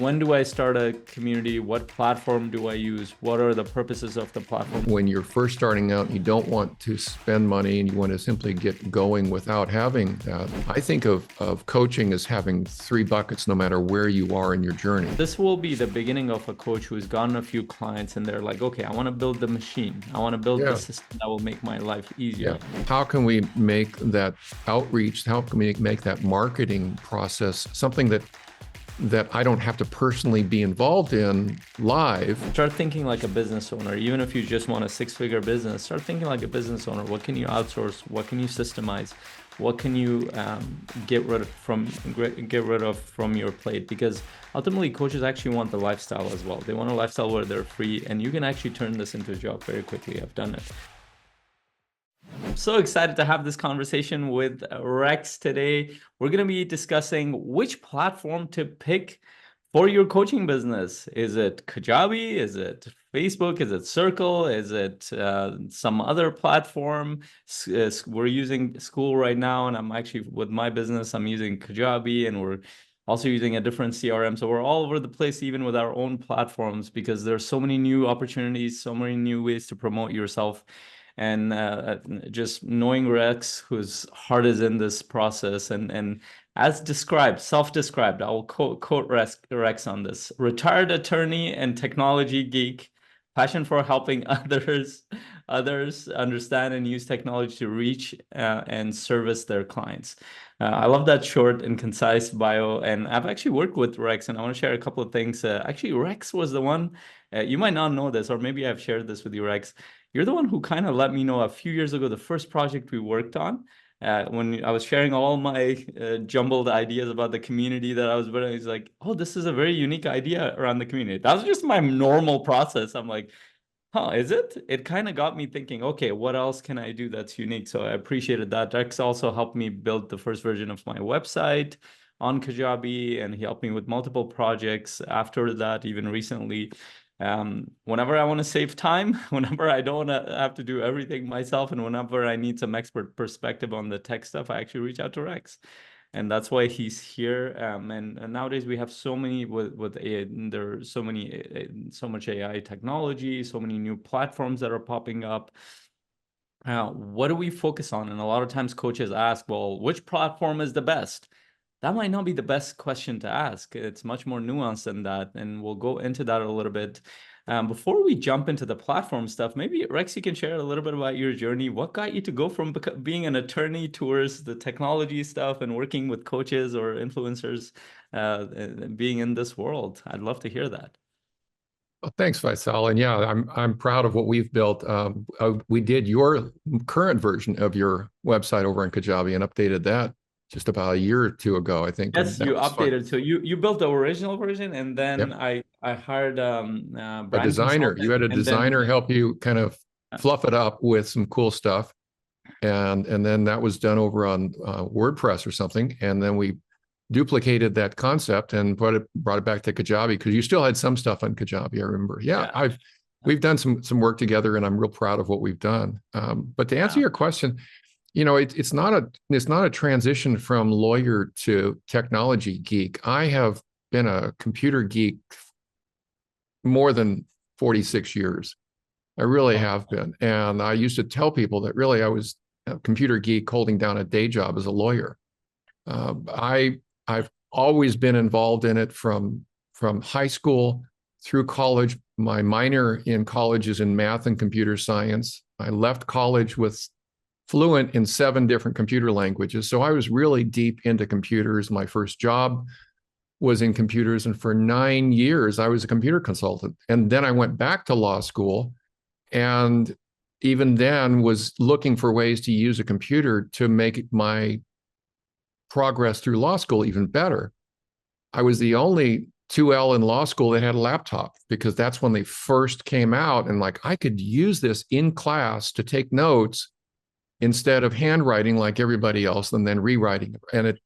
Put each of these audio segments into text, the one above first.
when do I start a community? What platform do I use? What are the purposes of the platform? When you're first starting out, you don't want to spend money and you want to simply get going without having that. I think of coaching as having three buckets no matter where you are in your journey. This will be the beginning of a coach who's gotten a few clients and they're like, okay, I want to build the machine. I want to build the system that will make my life easier. Yeah. How can we make that outreach? How can we make that marketing process something that I don't have to personally be involved in live? Start thinking like a business owner. Even if you just want a six-figure business, start thinking like a business owner. What can you outsource? What can you systemize? What can you get rid of from your plate? Because ultimately, coaches actually want the lifestyle as well. They want a lifestyle where they're free, and you can actually turn this into a job very quickly. I've done it. I'm so excited to have this conversation with Rex today. We're going to be discussing which platform to pick for your coaching business. Is it Kajabi? Is it Facebook? Is it Circle? Is it some other platform? We're using School right now, and I'm actually, with my business, I'm using Kajabi, and we're also using a different CRM. So we're all over the place, even with our own platforms, because there's so many new opportunities, so many new ways to promote yourself. And just knowing Rex, whose heart is in this process, and as described, self-described, I will quote Rex on this: retired attorney and technology geek, passion for helping others understand and use technology to reach and service their clients. I love that short and concise bio, and I've actually worked with Rex, and I want to share a couple of things. Actually, Rex was the one, you might not know this, or maybe I've shared this with you, Rex. You're the one who kind of let me know a few years ago, the first project we worked on, when I was sharing all my jumbled ideas about the community that I was building. He's like, oh, this is a very unique idea around the community. That was just my normal process. I'm like, huh, is it? It kind of got me thinking, okay, what else can I do that's unique? So I appreciated that. Rex also helped me build the first version of my website on Kajabi, and he helped me with multiple projects after that, even recently. Whenever I want to save time, whenever I don't have to do everything myself, and whenever I need some expert perspective on the tech stuff, I actually reach out to Rex. And that's why he's here. And nowadays we have so many with AI, there's so much AI technology, so many new platforms that are popping up. What do we focus on? And a lot of times coaches ask, well, which platform is the best? That might not be the best question to ask. It's much more nuanced than that, and we'll go into that a little bit. Before we jump into the platform stuff, maybe, Rex, you can share a little bit about your journey. What got you to go from being an attorney towards the technology stuff and working with coaches or influencers, being in this world? I'd love to hear that. Well, thanks, Faisal. And yeah, I'm proud of what we've built. We did your current version of your website over on Kajabi and updated that just about a year or two ago, I think. Yes, you updated. So you built the original version, and then yep. I hired a designer. You had a designer help you kind of fluff it up with some cool stuff, and then that was done over on WordPress or something, and then we duplicated that concept and brought it back to Kajabi, because you still had some stuff on Kajabi, I remember. Yeah. We've done some work together, and I'm real proud of what we've done. But to answer your question, you know, it's not a transition from lawyer to technology geek. I have been a computer geek more than 46 years. I really have been. And I used to tell people that really I was a computer geek holding down a day job as a lawyer. I've always been involved in it from high school through college. My minor in college is in math and computer science. I left college with fluent in 7 different computer languages. So I was really deep into computers. My first job was in computers, and for 9 years, I was a computer consultant. And then I went back to law school, and even then was looking for ways to use a computer to make my progress through law school even better. I was the only 2L in law school that had a laptop, because that's when they first came out, and like, I could use this in class to take notes instead of handwriting like everybody else and then rewriting. And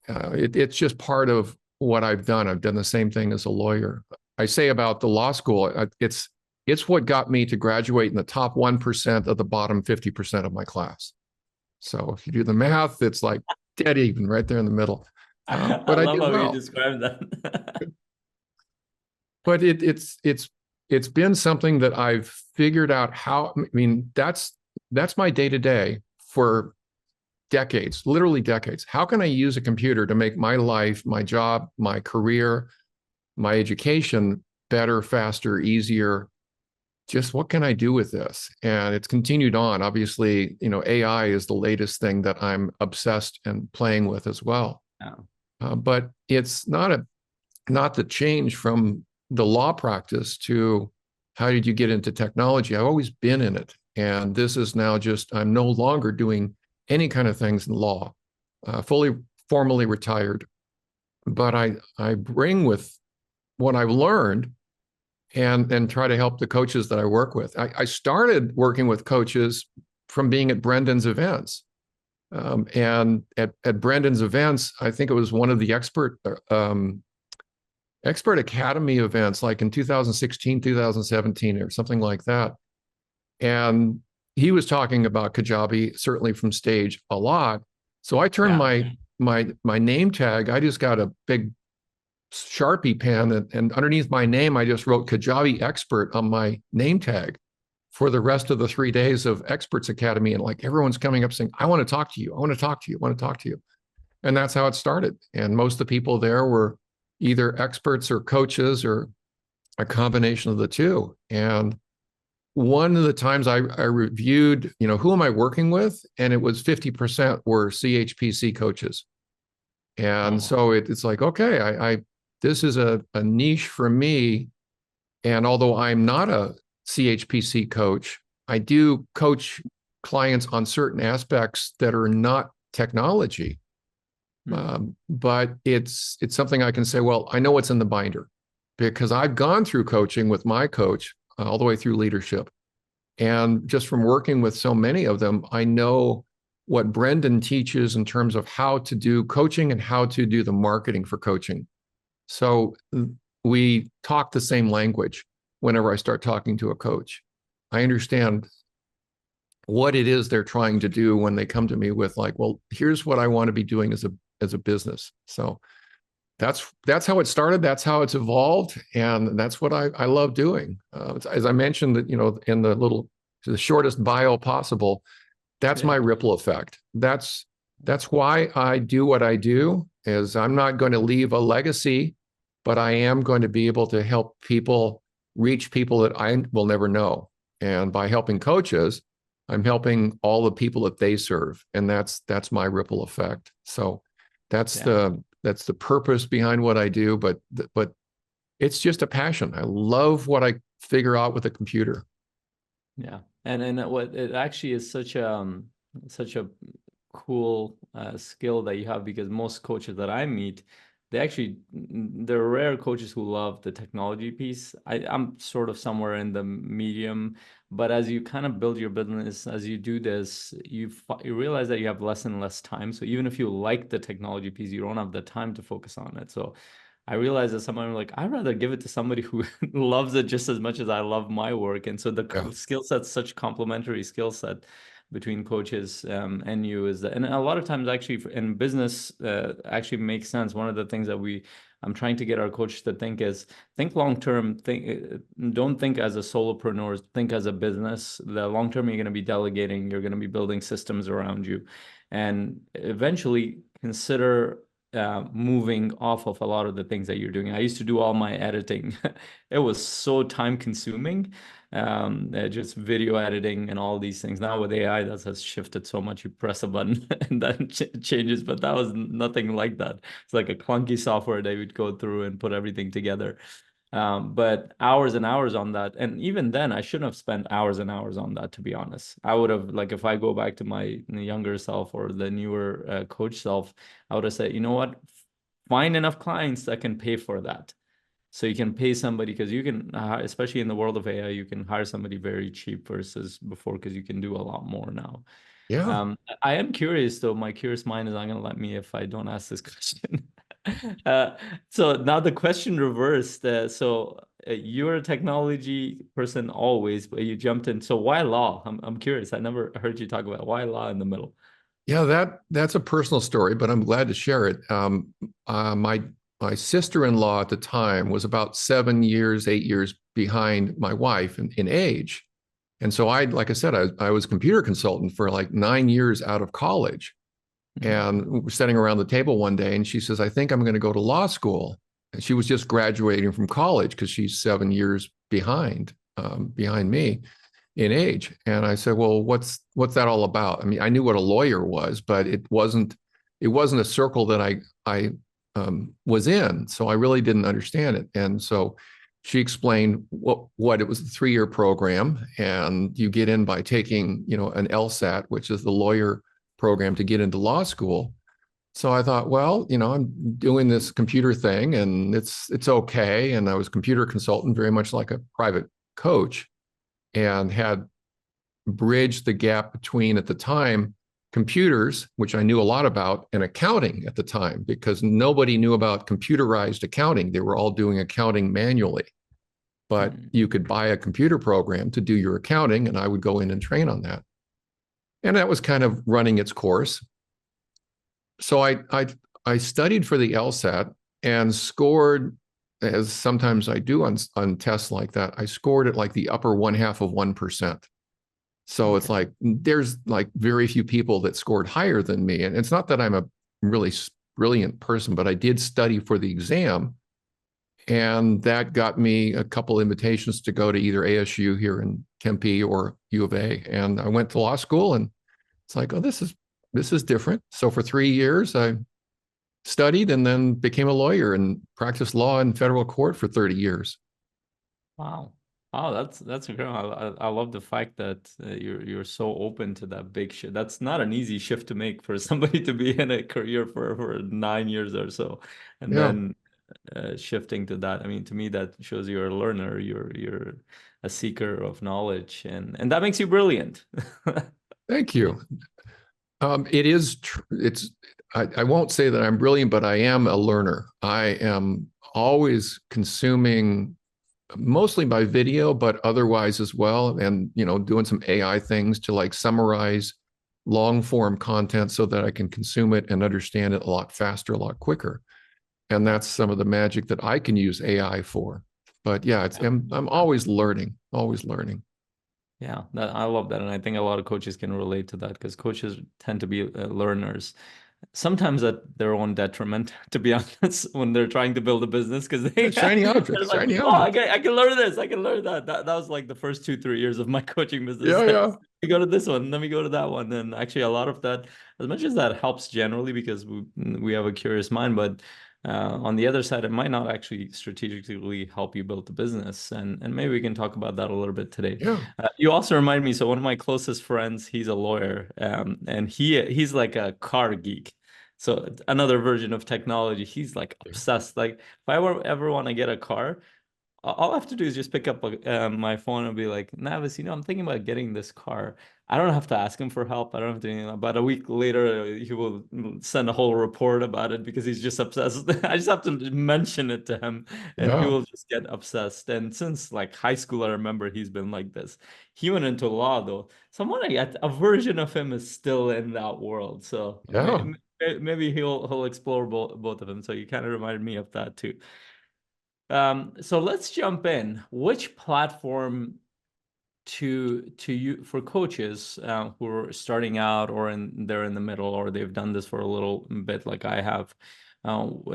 it's just part of what I've done. I've done the same thing as a lawyer. I say about the law school, it's what got me to graduate in the top 1% of the bottom 50% of my class. So if you do the math, it's like dead even right there in the middle. But I love how you described that. but it's been something that I've figured out how. I mean, that's my day to day for decades, literally decades. How can I use a computer to make my life, my job, my career, my education better, faster, easier? Just what can I do with this? And it's continued on. Obviously, AI is the latest thing that I'm obsessed and playing with as well. Yeah. But it's not the change from the law practice to how did you get into technology? I've always been in it. And this is now just, I'm no longer doing any kind of things in law, fully formally retired. But I bring with what I've learned and try to help the coaches that I work with. I started working with coaches from being at Brendan's events. And at Brendan's events, I think it was one of the expert academy events, like in 2016, 2017, or something like that. And he was talking about Kajabi, certainly from stage a lot. So I turned Yeah. my name tag. I just got a big Sharpie pen, and underneath my name, I just wrote Kajabi expert on my name tag for the rest of the 3 days of Experts Academy. And like everyone's coming up saying, I want to talk to you. I want to talk to you. I want to talk to you. And that's how it started. And most of the people there were either experts or coaches or a combination of the two. And one of the times I reviewed, who am I working with? And it was 50% were CHPC coaches. And Oh, so it's like, okay, I this is a niche for me. And although I'm not a CHPC coach, I do coach clients on certain aspects that are not technology. But it's something I can say, well, I know what's in the binder because I've gone through coaching with my coach all the way through leadership. And just from working with so many of them, I know what Brendan teaches in terms of how to do coaching and how to do the marketing for coaching. So we talk the same language whenever I start talking to a coach. I understand what it is they're trying to do when they come to me with like, well, here's what I want to be doing as a business. So that's how it started. That's how it's evolved, and that's what I love doing. As I mentioned, that in the shortest bio possible, that's my yeah. ripple effect. That's why I do what I do. Is I'm not going to leave a legacy, but I am going to be able to help people reach people that I will never know. And by helping coaches, I'm helping all the people that they serve, and that's my ripple effect. So that's Yeah. the purpose behind what I do. But it's just a passion. I love what I figure out with a computer. Yeah, and what it actually is such a cool skill that you have because most coaches that I meet, they're rare coaches who love the technology piece. I'm sort of somewhere in the medium, but as you kind of build your business, as you do this, you realize that you have less and less time. So even if you like the technology piece, you don't have the time to focus on it. So I realized that someone like I'd rather give it to somebody who loves it just as much as I love my work, and so the Yeah. skill set's such complementary skill set between coaches and you is that, and a lot of times actually in business actually makes sense. One of the things that I'm trying to get our coaches to think is think long term. Don't think as a solopreneur. Think as a business. The long term, you're going to be delegating. You're going to be building systems around you, and eventually consider moving off of a lot of the things that you're doing. I used to do all my editing. It was so time consuming, just video editing and all these things. Now with AI, that has shifted so much. You press a button and then changes, but that was nothing like that. It's like a clunky software they would go through and put everything together. But hours and hours on that. And even then, I shouldn't have spent hours and hours on that, to be honest. I would have, like, if I go back to my younger self or the newer coach self, I would have said, you know what? Find enough clients that can pay for that. So you can pay somebody because you can, especially in the world of AI, you can hire somebody very cheap versus before because you can do a lot more now. Yeah. I am curious though. My curious mind is not going to let me if I don't ask this question. Uh, so now the question reversed. You're a technology person always, but you jumped in. So why law? I'm curious. I never heard you talk about why law in the middle. Yeah, that's a personal story, but I'm glad to share it. My my sister-in-law at the time was about 7 years, 8 years behind my wife in age. And so like I said, I was a computer consultant for like 9 years out of college. Mhm. And we were sitting around the table one day and she says, I think I'm going to go to law school. And she was just graduating from college because she's 7 years behind me in age. And I said, well, what's that all about? I mean, I knew what a lawyer was, but it wasn't a circle that I was in. So I really didn't understand it. And so she explained what it was, a 3-year program, and you get in by taking, an LSAT, which is the lawyer program to get into law school. So I thought, well, I'm doing this computer thing and it's okay. And I was a computer consultant, very much like a private coach, and had bridged the gap between, at the time, computers, which I knew a lot about, and accounting at the time, because nobody knew about computerized accounting. They were all doing accounting manually. But Mhm. you could buy a computer program to do your accounting, and I would go in and train on that. And that was kind of running its course. So I studied for the LSAT and scored, as sometimes I do on tests like that. I scored at like the upper 1/2 of 1%. So it's Okay. like there's like very few people that scored higher than me. And it's not that I'm a really brilliant person, but I did study for the exam. And that got me a couple invitations to go to either ASU here in Tempe or U of A. And I went to law school, and it's like, oh, this is different. So for 3 years, I studied and then became a lawyer and practiced law in federal court for 30 years. Wow. Oh, that's incredible. I love the fact that you're so open to that big shift. That's not an easy shift to make for somebody to be in a career for 9 years or so, and Yeah. then shifting to that. I mean, to me, that shows you're a learner. You're a seeker of knowledge, and that makes you brilliant. Thank you. It is, I won't say that I'm brilliant, but I am a learner. I am always consuming, mostly by video, but otherwise as well. And, doing some AI things to like summarize long form content so that I can consume it and understand it a lot faster, a lot quicker. And that's some of the magic that I can use AI for. But yeah, I'm always learning, always learning. Yeah, I love that, and I think a lot of coaches can relate to that because coaches tend to be learners, sometimes at their own detriment, to be honest, when they're trying to build a business because Yeah, shiny they're objects, like, shiny oh, objects. I can learn this, I can learn that. That was like the first 2, 3 years of my coaching business. Yeah, Let yeah, me go to this one, let me go to that one. And actually, a lot of that, as much as that helps generally because we have a curious mind, but on the other side, it might not actually strategically help you build the business. And maybe we can talk about that a little bit today. yeah. You also remind me, so one of my closest friends, he's a lawyer, and he's like a car geek. So another version of technology. He's like obsessed. Like if I ever want to get a car, all I have to do is just pick up my phone and be like, Navis, I'm thinking about getting this car. I don't have to ask him for help. I don't have to do anything. About a week later, he will send a whole report about it because he's just obsessed. I just have to mention it to him and he Yeah, will just get obsessed. And since like high school, I remember he's been like this. He went into law though. So I'm wondering, a version of him is still in that world. So yeah. maybe he'll explore both of them. So you kind of reminded me of that too. So let's jump in. Which platform to you for coaches who are starting out or they're in the middle or they've done this for a little bit like I have.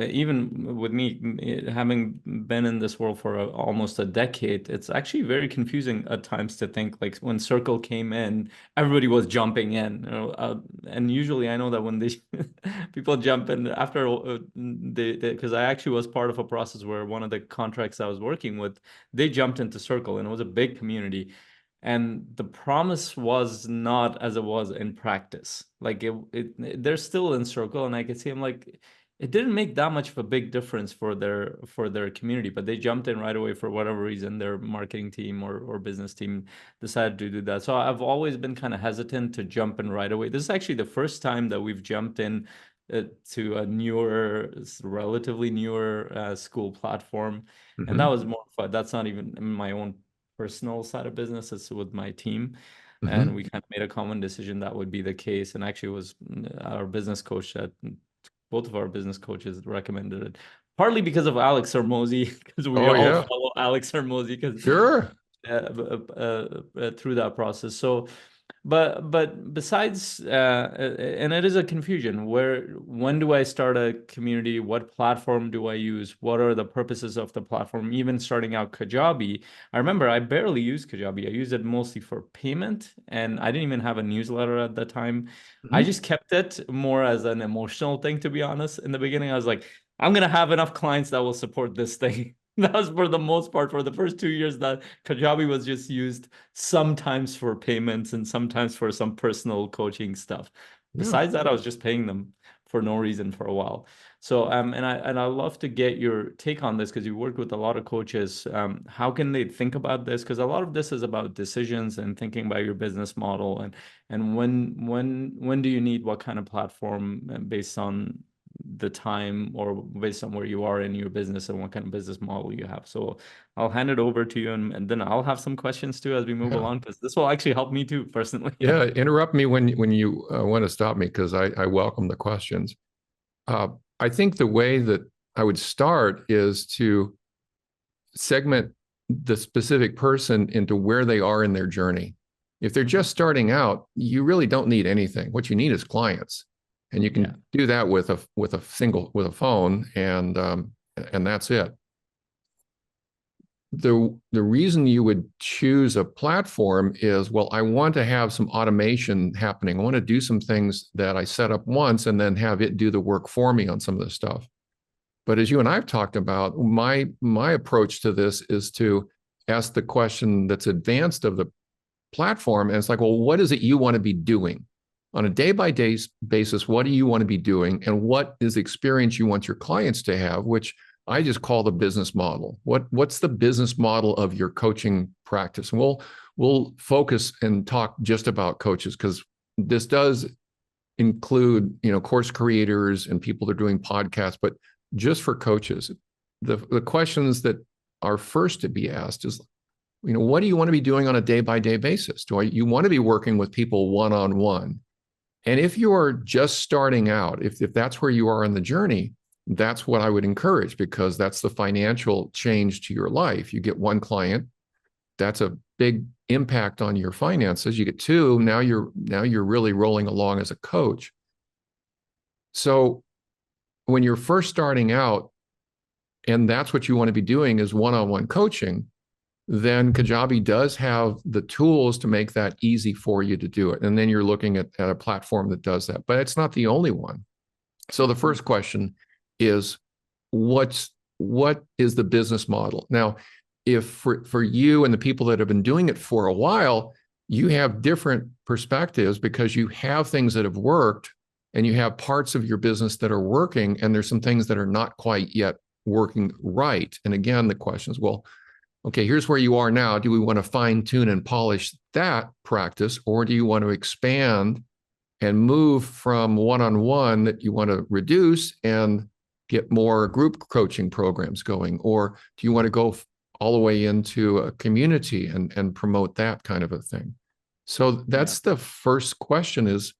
Even with me having been in this world for almost a decade, it's actually very confusing at times to think like when Circle came in, everybody was jumping in. And usually I know that when they people jump in after they because I actually was part of a process where one of the contracts I was working with, they jumped into Circle and it was a big community and the promise was not as it was in practice. Like they're still in Circle, and I could see them like it didn't make that much of a big difference for their community, but they jumped in right away for whatever reason. Their marketing team or business team decided to do that. So I've always been kind of hesitant to jump in right away. This is actually the first time that we've jumped in to a newer, relatively newer school platform, and that Hmm. was more fun. That's not even in my own personal side of business, it's with my team. And Hmm. we kind of made a common decision that would be the case. And actually, it was our business coach that both of our business coaches recommended it. partly because of Alex Hermosi, because we Oh all yeah, follow Alex Hermosi, because sure. through that process. So, but besides, and it is a confusion. When do I start a community? What platform do I use? What are the purposes of the platform? Even starting out Kajabi, I remember I barely used Kajabi. I used it mostly for payment, and I didn't even have a newsletter at the time. I Mhm. just kept it more as an emotional thing, to be honest. In the beginning, I was like, I'm gonna have enough clients that will support this thing. That was for the most part for the first 2 years that Kajabi was just used sometimes for payments and sometimes for some personal coaching stuff. Yeah. Besides that, I was just paying them for no reason for a while. So and I love to get your take on this because you work with a lot of coaches. How can they think about this? Because a lot of this is about decisions and thinking about your business model and when do you need what kind of platform based on the time or based on where you are in your business and what kind of business model you have. So I'll hand it over to you and then I'll have some questions too as we move Yeah. along because this will actually help me too personally. Yeah. Interrupt me when you want to stop me because I welcome the questions. Uh, I think the way that I would start is to segment the specific person into where they are in their journey. If they're Mhm. just starting out, you really don't need anything. What you need is clients, and you Yeah. can do that with a phone, and that's it. The reason you would choose a platform is, well, I want to have some automation happening. I want to do some things that I set up once and then have it do the work for me on some of this stuff. But as you and I've talked about, my approach to this is to ask the question that's advanced of the platform. And it's like, well, what is it you want to be doing? On a day by day basis, what do you want to be doing? And what is the experience you want your clients to have, which I just call the business model. What's the business model of your coaching practice? And we'll focus and talk just about coaches because this does include, course creators and people that are doing podcasts, but just for coaches, the questions that are first to be asked is, what do you want to be doing on a day by day basis? You want to be working with people one on one? And if you are just starting out, if that's where you are in the journey, that's what I would encourage because that's the financial change to your life. You get one client, that's a big impact on your finances. You get two, now you're really rolling along as a coach. So when you're first starting out, and that's what you want to be doing is one-on-one coaching, then Kajabi does have the tools to make that easy for you to do it. And then you're looking at a platform that does that, but it's not the only one. So the Mhm. first question is, what is the business model? Now, if for you and the people that have been doing it for a while, you have different perspectives because you have things that have worked and you have parts of your business that are working and there's some things that are not quite yet working right. And again, the question is, well, okay, here's where you are now. Do we want to fine tune and polish that practice, or do you want to expand and move from one on one that you want to reduce and get more group coaching programs going? Or do you want to go all the way into a community and promote that kind of a thing? So Yeah. that's the first question is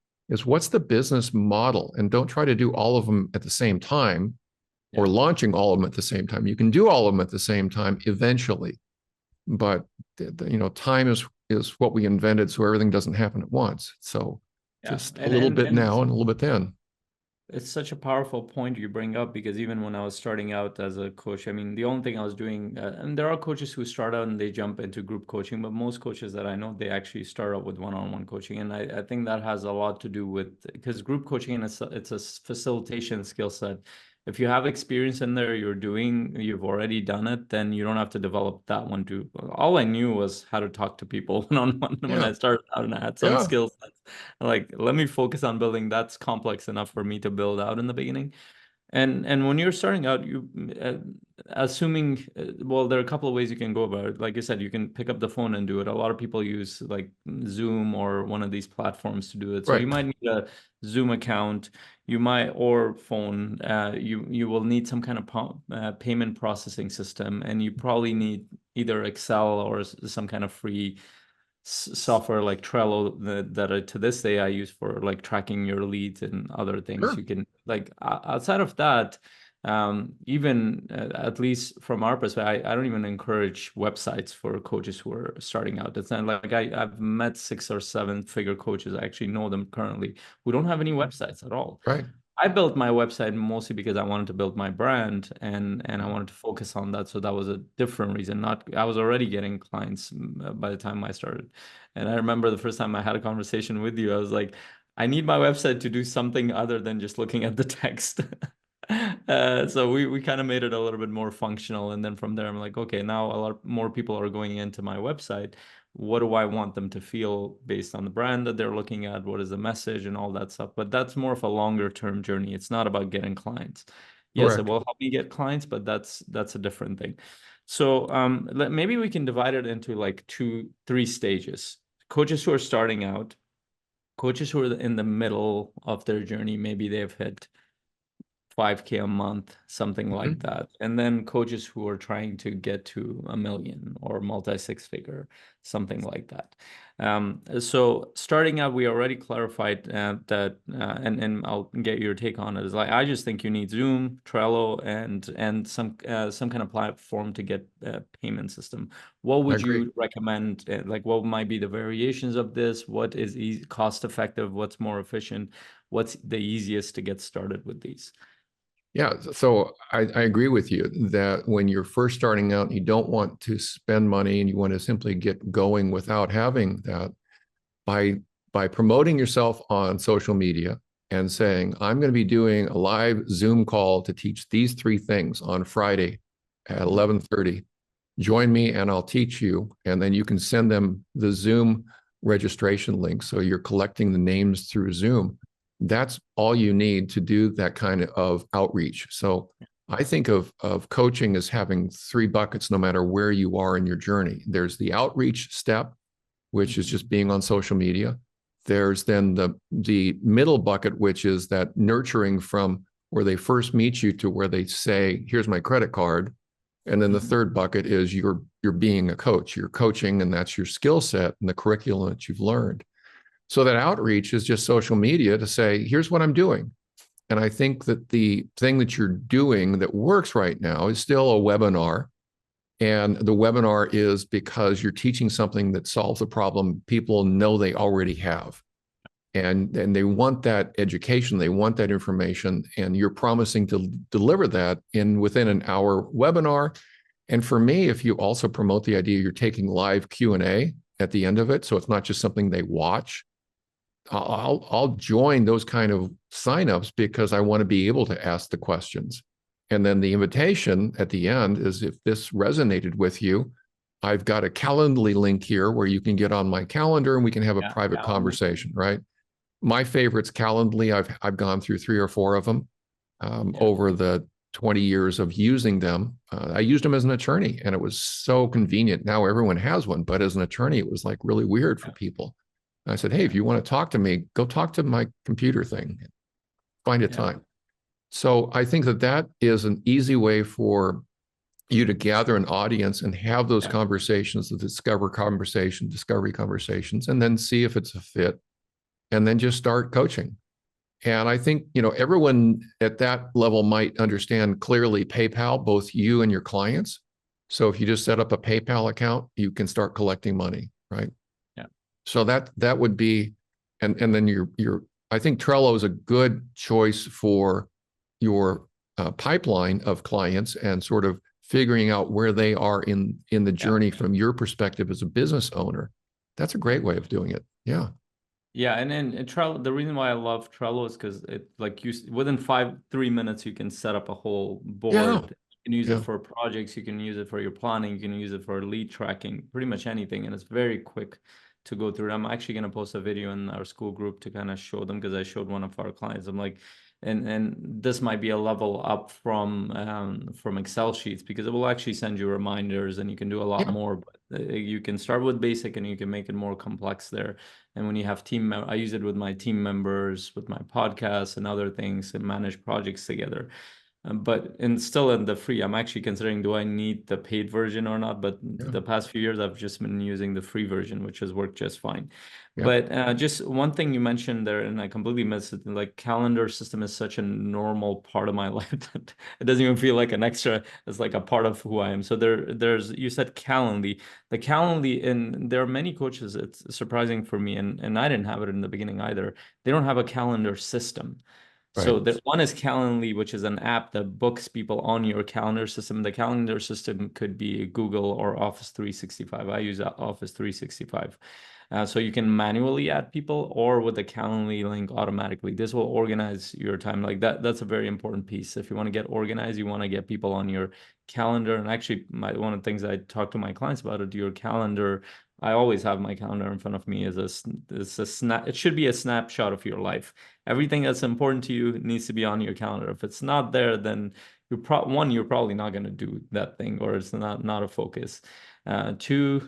what's the business model? And don't try to do all of them at the same time or Yeah. launching all of them at the same time. You can do all of them at the same time eventually, but time is what we invented, so everything doesn't happen at once. So Yeah. just a And little and bit and now and a little bit then. it's such a powerful point you bring up because even when I was starting out as a coach, I mean, the only thing I was doing, and there are coaches who start out and they jump into group coaching, but most coaches that I know, they actually start out with one-on-one coaching. And I think that has a lot to do with because group coaching, it's a facilitation skill set. If you have experience in there, you've already done it, then you don't have to develop that one too. All I knew was how to talk to people one-on-one when Yeah, I started out and I had some yeah, skills like let me focus on building that's complex enough for me to build out in the beginning and when you're starting out you assuming well there are a couple of ways you can go about it like I said you can pick up the phone and do it a lot of people use like Zoom or one of these platforms to do it so you right. might need a Zoom account you might or phone you will need some kind of payment processing system and you probably need either Excel or some kind of free software like Trello that to this day I use for like tracking your leads and other things. Sure. You can like outside of that, even at least from our perspective, I don't even encourage websites for coaches who are starting out. It's not like I've met 6 or 7 figure coaches. I actually know them currently who don't have any websites at all. Right. I built my website mostly because I wanted to build my brand, and I wanted to focus on that. So that was a different reason. Not I was already getting clients by the time I started. And I remember the first time I had a conversation with you, I was like, I need my website to do something other than just looking at the text. So we kind of made it a little bit more functional. And then from there, I'm like, okay, now a lot more people are going into my website. What do I want them to feel based on the brand that they're looking at? What is the message and all that stuff? But that's more of a longer term journey. It's not about getting clients. Yes, it Correct. will help me get clients, but that's a different thing. So maybe we can divide it into like 2, 3 stages. Coaches who are starting out, coaches who are in the middle of their journey, maybe they've hit 5K a month, something like Mhm. that. And then coaches who are trying to get to 1 million or multi six figure, something like that. So starting out, we already clarified that, and I'll get your take on it. Is like I just think you need Zoom, Trello, and some kind of platform to get a payment system. What I would agree. you recommend? Like, what might be the variations of this? What is cost effective? What's more efficient? What's the easiest to get started with these? Yeah, so I agree with you that when you're first starting out, you don't want to spend money and you want to simply get going without having that by promoting yourself on social media and saying, I'm going to be doing a live Zoom call to teach these 3 things on Friday at Mhm. 11:30. Join me and I'll teach you. And then you can send them the Zoom registration link. So you're collecting the names through Zoom. That's all you need to do that kind of outreach. So I think of coaching as having 3 buckets no matter where you are in your journey. There's the outreach step, which is Mhm. just being on social media. There's then the middle bucket, which is that nurturing from where they first meet you to where they say, here's my credit card. And then the Mhm. third bucket is you're being a coach. You're coaching, and that's your skill set and the curriculum that you've learned. So that outreach is just social media to say, here's what I'm doing. And I think that the thing that you're doing that works right now is still a webinar. And the webinar is because you're teaching something that solves a problem people know they already have. And they want that education, they want that information, and you're promising to deliver that in within an hour webinar. And for me, if you also promote the idea you're taking live Q&A at the end of it, so it's not just something they watch, I'll join those kind of signups because I want to be able to ask the questions. And then the invitation at the end is if this resonated with you, I've got a Calendly link here where you can get on my calendar and we can have a Yeah, private Calendly. conversation, right? My favorite's Calendly. I've gone through 3 or 4 of them Yeah, over the 20 years of using them. I used them as an attorney, and it was so convenient. Now everyone has one, but as an attorney, it was like really weird for yeah, people. And I said, hey, yeah, if you want to talk to me, go talk to my computer thing. Find a yeah, time. So I think that that is an easy way for you to gather an audience and have those yeah, conversations, the discovery conversations, and then see if it's a fit, and then just start coaching. And I think, everyone at that level might understand clearly PayPal, both you and your clients. So if you just set up a PayPal account, you can start collecting money, right? yeah, So that would be, and then I think Trello is a good choice for your pipeline of clients and sort of figuring out where they are in the yeah, journey from your perspective as a business owner. That's a yeah. great way of doing it. Yeah. Yeah, and then Trello, the reason why I love Trello is because it like within 3 minutes you can set up a whole Yeah. board. You can use it Yeah. for projects, you can use it for your planning, you can use it for lead tracking, pretty much anything, and it's very quick to go through. I'm actually gonna post a video in our school group to kind of show them because I showed one of our clients. I'm like, and this might be a level up from Excel sheets because it will actually send you reminders and you can do a lot Yeah. more. But you can start with basic and you can make it more complex there. And when you have I use it with my team members, with my podcasts and other things and manage projects together. But and still in the free, I'm actually considering, do I need the paid version or not? But Yeah. the past few years, I've just been using the free version, which has worked just fine. Yeah. But just one thing you mentioned there, and I completely missed it, like calendar system is such a normal part of my life that it doesn't even feel like an extra. It's like a part of who I am. So there's you said Calendly, the Calendly, and there are many coaches. It's surprising for me, and I didn't have it in the beginning either. They don't have a calendar system. Right. So the one is Calendly, which is an app that books people on your calendar system. The calendar system could be Google or Office 365. I use Office 365. So you can manually add people or with the Calendly link automatically. This will organize your time. Like that, that's a very important piece. If you want to get organized, you want to get people on your calendar. And actually, one of the things I talk to my clients about is your calendar. I always have my calendar in front of me as a snap. It should be a snapshot of your life. Everything that's important to you needs to be on your calendar. If it's not there, then you're probably not going to do that thing, or it's not a focus. Two,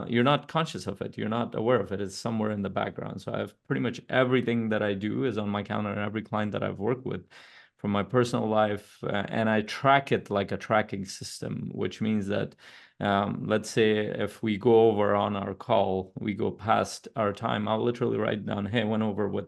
you're not conscious of it. You're not aware of it. It's somewhere in the background. So I have pretty much everything that I do is on my calendar, and every client that I've worked with from my personal life, and I track it like a tracking system, which means that let's say if we go over on our call, we go past our time, I'll literally write down, hey, went over with,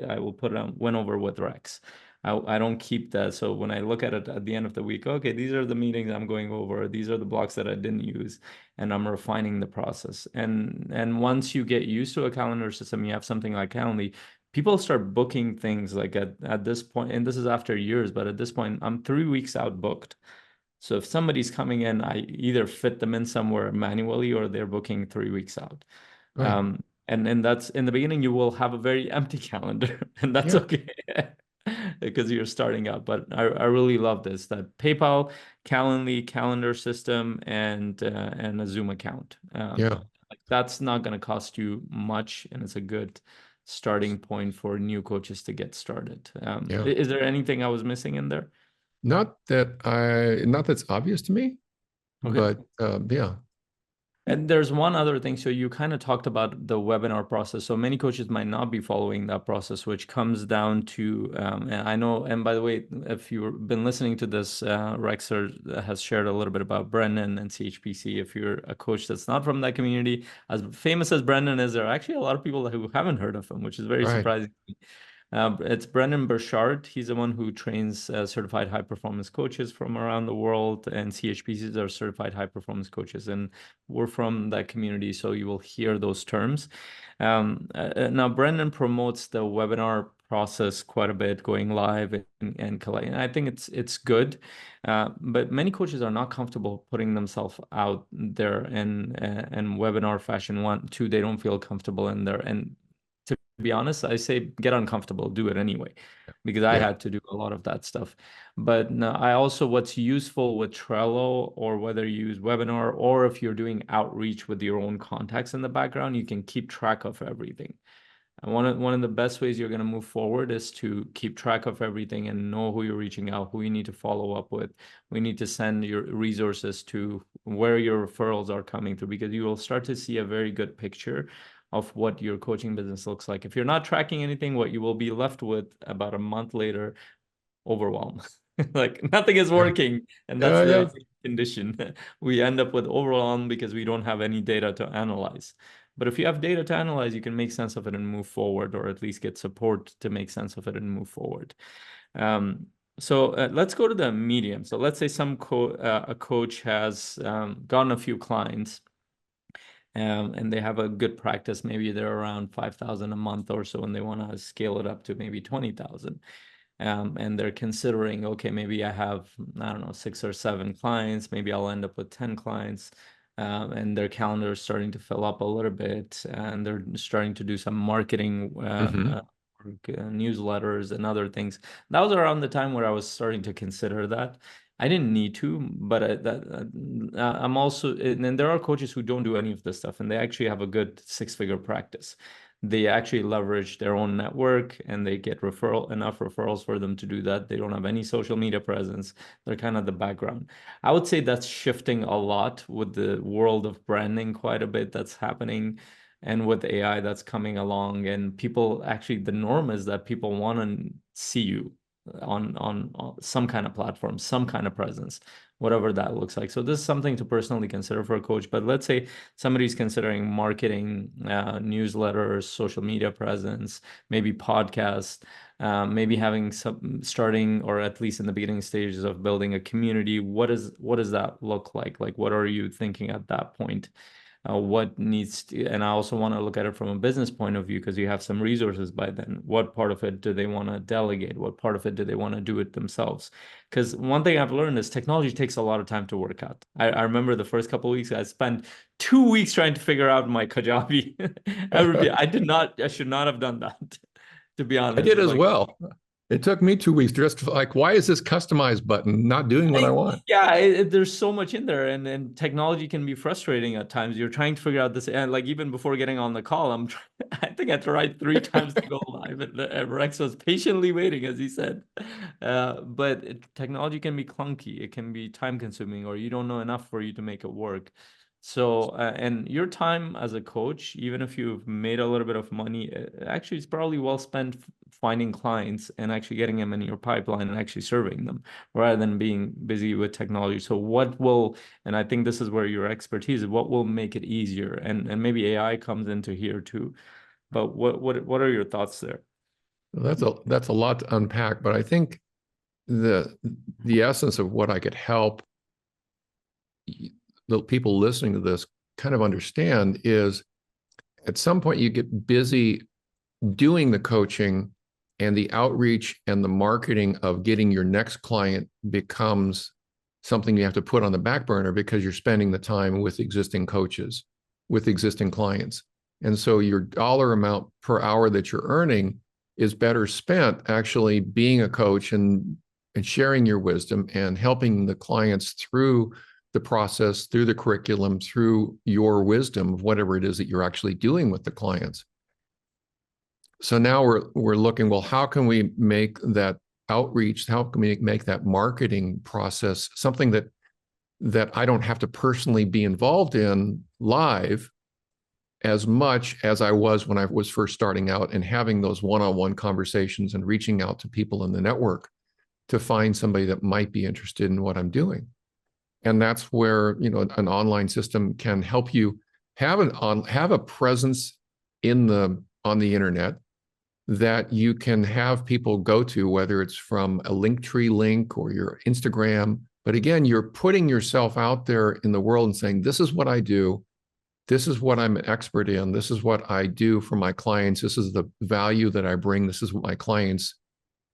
I will put it on, went over with Rex. I don't keep that. So when I look at it at the end of the week, okay, these are the meetings I'm going over. These are the blocks that I didn't use, and I'm refining the process. And once you get used to a calendar system, you have something like Calendly, people start booking things like at this point, and this is after years, but at this point, I'm 3 weeks out booked. So if somebody's coming in, I either fit them in somewhere manually or they're booking 3 weeks out. Right. And that's in the beginning, you will have a very empty calendar, and that's Yeah. okay because you're starting out. But I really love this, that PayPal, Calendly, calendar system, and a Zoom account. Yeah. Like that's not going to cost you much, and it's a good starting point for new coaches to get started. Yeah. Is there anything I was missing in there? Not that's obvious to me, Okay. but yeah. And there's one other thing. So you kind of talked about the webinar process. So many coaches might not be following that process, which comes down to, and I know, and by the way, if you've been listening to this, Rexer has shared a little bit about Brendan and CHPC. If you're a coach that's not from that community, as famous as Brendan is, there are actually a lot of people who haven't heard of him, which is very Right. surprising. It's Brendan Burchard. He's the one who trains certified high performance coaches from around the world, and CHPCs are certified high performance coaches. And we're from that community, so you will hear those terms. Now, Brendan promotes the webinar process quite a bit, going live and collecting. I think it's good, but many coaches are not comfortable putting themselves out there in webinar fashion. One, two, they don't feel comfortable in there, and to be honest, I say get uncomfortable, do it anyway, because I Yeah. had to do a lot of that stuff. But no, I also, what's useful with Trello, or whether you use webinar, or if you're doing outreach with your own contacts in the background, you can keep track of everything. And one of the best ways you're going to move forward is to keep track of everything and know who you're reaching out, who you need to follow up with. We need to send your resources to where your referrals are coming through, because you will start to see a very good picture of what your coaching business looks like. If you're not tracking anything, what you will be left with about a month later, overwhelm. Like nothing is Yeah. working, and that's Yeah. the Yeah. condition. We end up with overwhelm because we don't have any data to analyze. But if you have data to analyze, you can make sense of it and move forward, or at least get support to make sense of it and move forward. Um, so let's go to the medium. So let's say a coach has gotten a few clients, and they have a good practice. Maybe they're around 5,000 a month or so, and they want to scale it up to maybe 20,000. And they're considering, okay, maybe I have, I don't know, 6 or 7 clients. Maybe I'll end up with 10 clients. And their calendar is starting to fill up a little bit, and they're starting to do some marketing, Hmm. newsletters and other things. That was around the time where I was starting to consider that. I didn't need to, but I'm also, and there are coaches who don't do any of this stuff, and they actually have a good six-figure practice. They actually leverage their own network, and they get enough referrals for them to do that. They don't have any social media presence. They're kind of the background. I would say that's shifting a lot with the world of branding, quite a bit that's happening, and with AI that's coming along. And people actually, the norm is that people want to see you. on some kind of platform, some kind of presence, whatever that looks like. So this is something to personally consider for a coach. But let's say somebody's considering marketing, newsletters, social media presence, maybe podcasts, maybe having some starting, or at least in the beginning stages of building a community. What does that look like? Like, what are you thinking at that point? What needs to, and I also want to look at it from a business point of view, because you have some resources by then. What part of it do they want to delegate? What part of it do they want to do it themselves? Because one thing I've learned is technology takes a lot of time to work out. I remember the first couple of weeks, I spent 2 weeks trying to figure out my Kajabi. I should not have done that, to be I honest. did as Like, well. It took me 2 weeks just like, why is this customize button not doing what I want? yeah, there's so much in there, and technology can be frustrating at times. You're trying to figure out this, and like even before getting on the call, I think I tried 3 times to go live, and Rex was patiently waiting, as he said. But technology can be clunky. It can be time consuming, or you don't know enough for you to make it work. So, and your time as a coach, even if you've made a little bit of money, actually, it's probably well spent finding clients and actually getting them in your pipeline and actually serving them, rather than being busy with technology. So what will, and I think this is where your expertise is, what will make it easier? And maybe AI comes into here too. But what are your thoughts there? That's a lot to unpack, but I think the the essence of what I could help the people listening to this kind of understand is at some point you get busy doing the coaching, and the outreach and the marketing of getting your next client becomes something you have to put on the back burner because you're spending the time with existing coaches, with existing clients. And so your dollar amount per hour that you're earning is better spent actually being a coach and sharing your wisdom and helping the clients through the process, through the curriculum, through your wisdom of whatever it is that you're actually doing with the clients. So now we're looking, well, how can we make that outreach? How can we make that marketing process something that I don't have to personally be involved in live as much as I was when I was first starting out and having those one-on-one conversations and reaching out to people in the network to find somebody that might be interested in what I'm doing. And that's where, you know, an online system can help you have a presence on the internet that you can have people go to, whether it's from a Linktree link or your Instagram. But again, you're putting yourself out there in the world and saying, this is what I do. This is what I'm an expert in. This is what I do for my clients. This is the value that I bring. This is what my clients,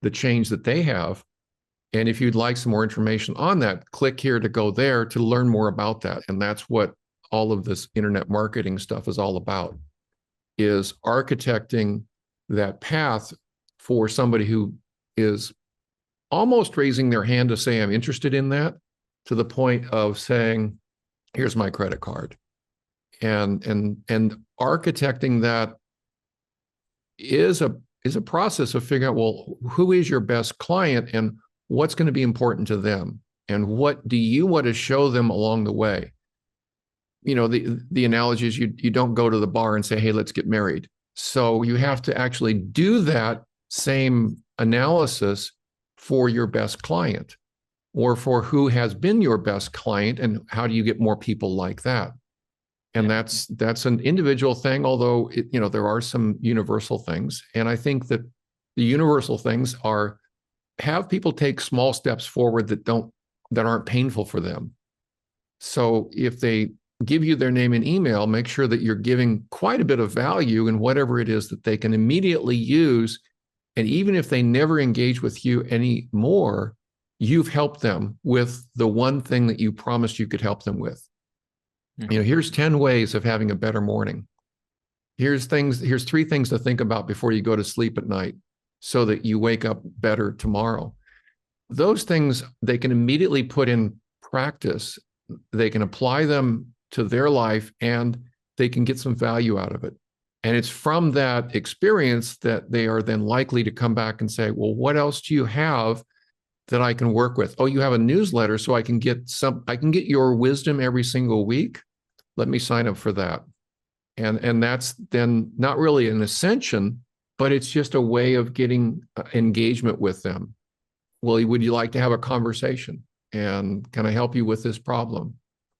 the change that they have. And if you'd like some more information on that, click here to go there to learn more about that. And that's what all of this internet marketing stuff is all about, is architecting that path for somebody who is almost raising their hand to say, I'm interested in that, to the point of saying, here's my credit card. And architecting that is a process of figuring out, well, who is your best client and what's going to be important to them? And what do you want to show them along the way? You know, the analogy is you don't go to the bar and say, hey, let's get married. So you have to actually do that same analysis for your best client, or for who has been your best client, and how do you get more people like that? And Yeah. that's an individual thing, although there are some universal things. And I think that the universal things are have people take small steps forward that aren't painful for them. So if they give you their name and email, make sure that you're giving quite a bit of value in whatever it is that they can immediately use. And even if they never engage with you anymore, you've helped them with the one thing that you promised you could help them with. Mm-hmm. Here's 10 ways of having a better morning. Here's 3 things to think about before you go to sleep at night so that you wake up better tomorrow. Those things they can immediately put in practice. They can apply them to their life, and they can get some value out of it. And it's from that experience that they are then likely to come back and say, well, what else do you have that I can work with? Oh, you have a newsletter, so I can get your wisdom every single week. Let me sign up for that. And that's then not really an ascension, but it's just a way of getting engagement with them. well, would you like to have a conversation? And can I help you with this problem?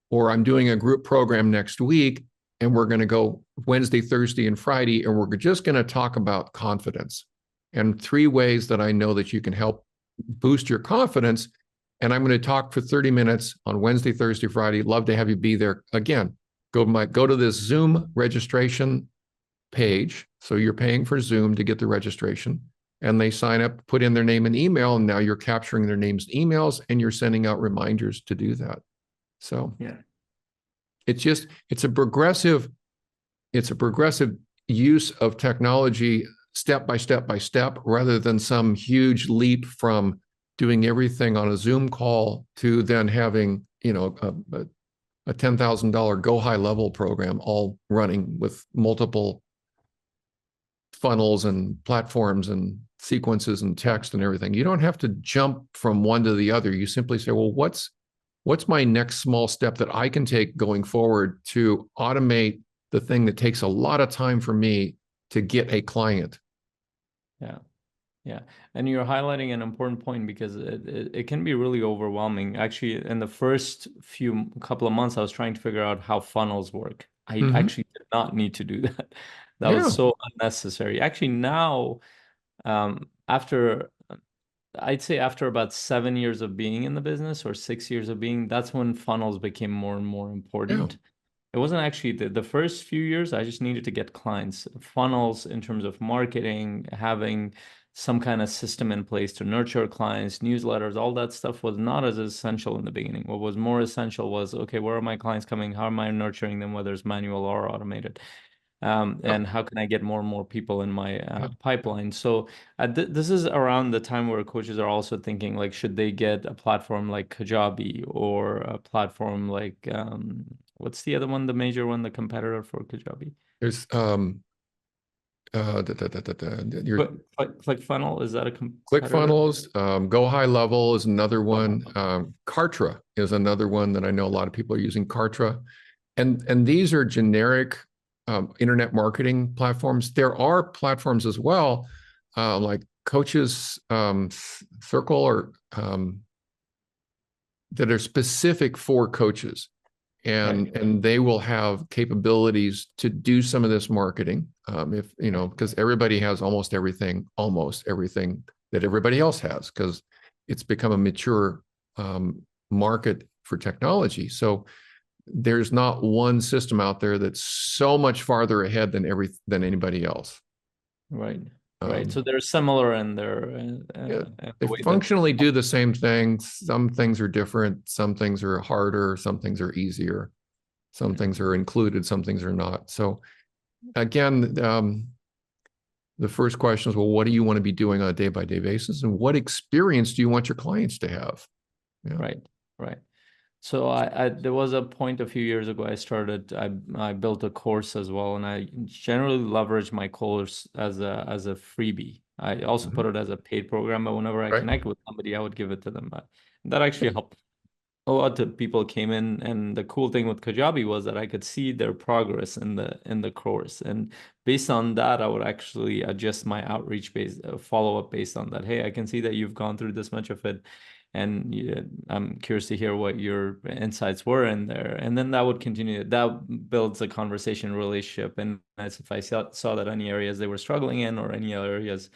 Or I'm doing a group program next week, and we're going to go Wednesday, Thursday, and Friday, and we're just going to talk about confidence and 3 ways that I know that you can help boost your confidence. And I'm going to talk for 30 minutes on Wednesday, Thursday, Friday. Love to have you be there. Again, go to this Zoom registration page. So you're paying for Zoom to get the registration, and they sign up, put in their name and email, and now you're capturing their names and emails, and you're sending out reminders to do that. So Yeah. it's a progressive use of technology, step by step by step, rather than some huge leap from doing everything on a Zoom call to then having, a $10,000 go high level program all running with multiple funnels and platforms and sequences and text and everything. You don't have to jump from one to the other. You simply say, well, what's my next small step that I can take going forward to automate the thing that takes a lot of time for me to get a client? Yeah. Yeah. And you're highlighting an important point, because it can be really overwhelming. Actually, in the first couple of months, I was trying to figure out how funnels work. I Mm-hmm. actually did not need to do that. That was Yeah. so unnecessary. Actually, now, after I'd say after about 7 years of being in the business, or 6 years of being, that's when funnels became more and more Yeah. important. It wasn't actually the first few years. I just needed to get clients. Funnels in terms of marketing, having some kind of system in place to nurture clients, newsletters, all that stuff was not as essential in the beginning. What was more essential was, okay, where are my clients coming? How am I nurturing them, whether it's manual or automated? Yeah. And how can I get more and more people in my Yeah. pipeline? So this is around the time where coaches are also thinking, like, should they get a platform like Kajabi, or a platform like, what's the other one, the major one, the competitor for Kajabi? There's your ClickFunnels, is that a competitor? ClickFunnels, Go High Level is another one. Kartra is another one that I know a lot of people are using. Kartra, and these are generic internet marketing platforms. There are platforms as well, like Coaches Circle, or that are specific for coaches, Right. and they will have capabilities to do some of this marketing. If because everybody has almost everything that everybody else has, because it's become a mature market for technology. So there's not one system out there that's so much farther ahead than anybody else. Right. Right. Um, So they're similar in their yeah, the they way that. functionally do the same thing. Some things are different. Some things are harder. Some things are easier. Some things are included. Some things are not. So again, the first question is, well, what do you want to be doing on a day-by-day basis, and what experience do you want your clients to have? Yeah. Right. Right. So I there was a point a few years ago I built a course as well, and I generally leverage my course as a freebie. I also Mhm. put it as a paid program, but whenever I Right. connect with somebody, I would give it to them. But that actually helped. A lot of people came in, and the cool thing with Kajabi was that I could see their progress in the course, and based on that, I would actually adjust my outreach based follow up based on that. Hey, I can see that you've gone through this much of it, and I'm curious to hear what your insights were in there, and then that would continue. That builds a conversation relationship, and as if I saw that any areas they were struggling in, or any other areas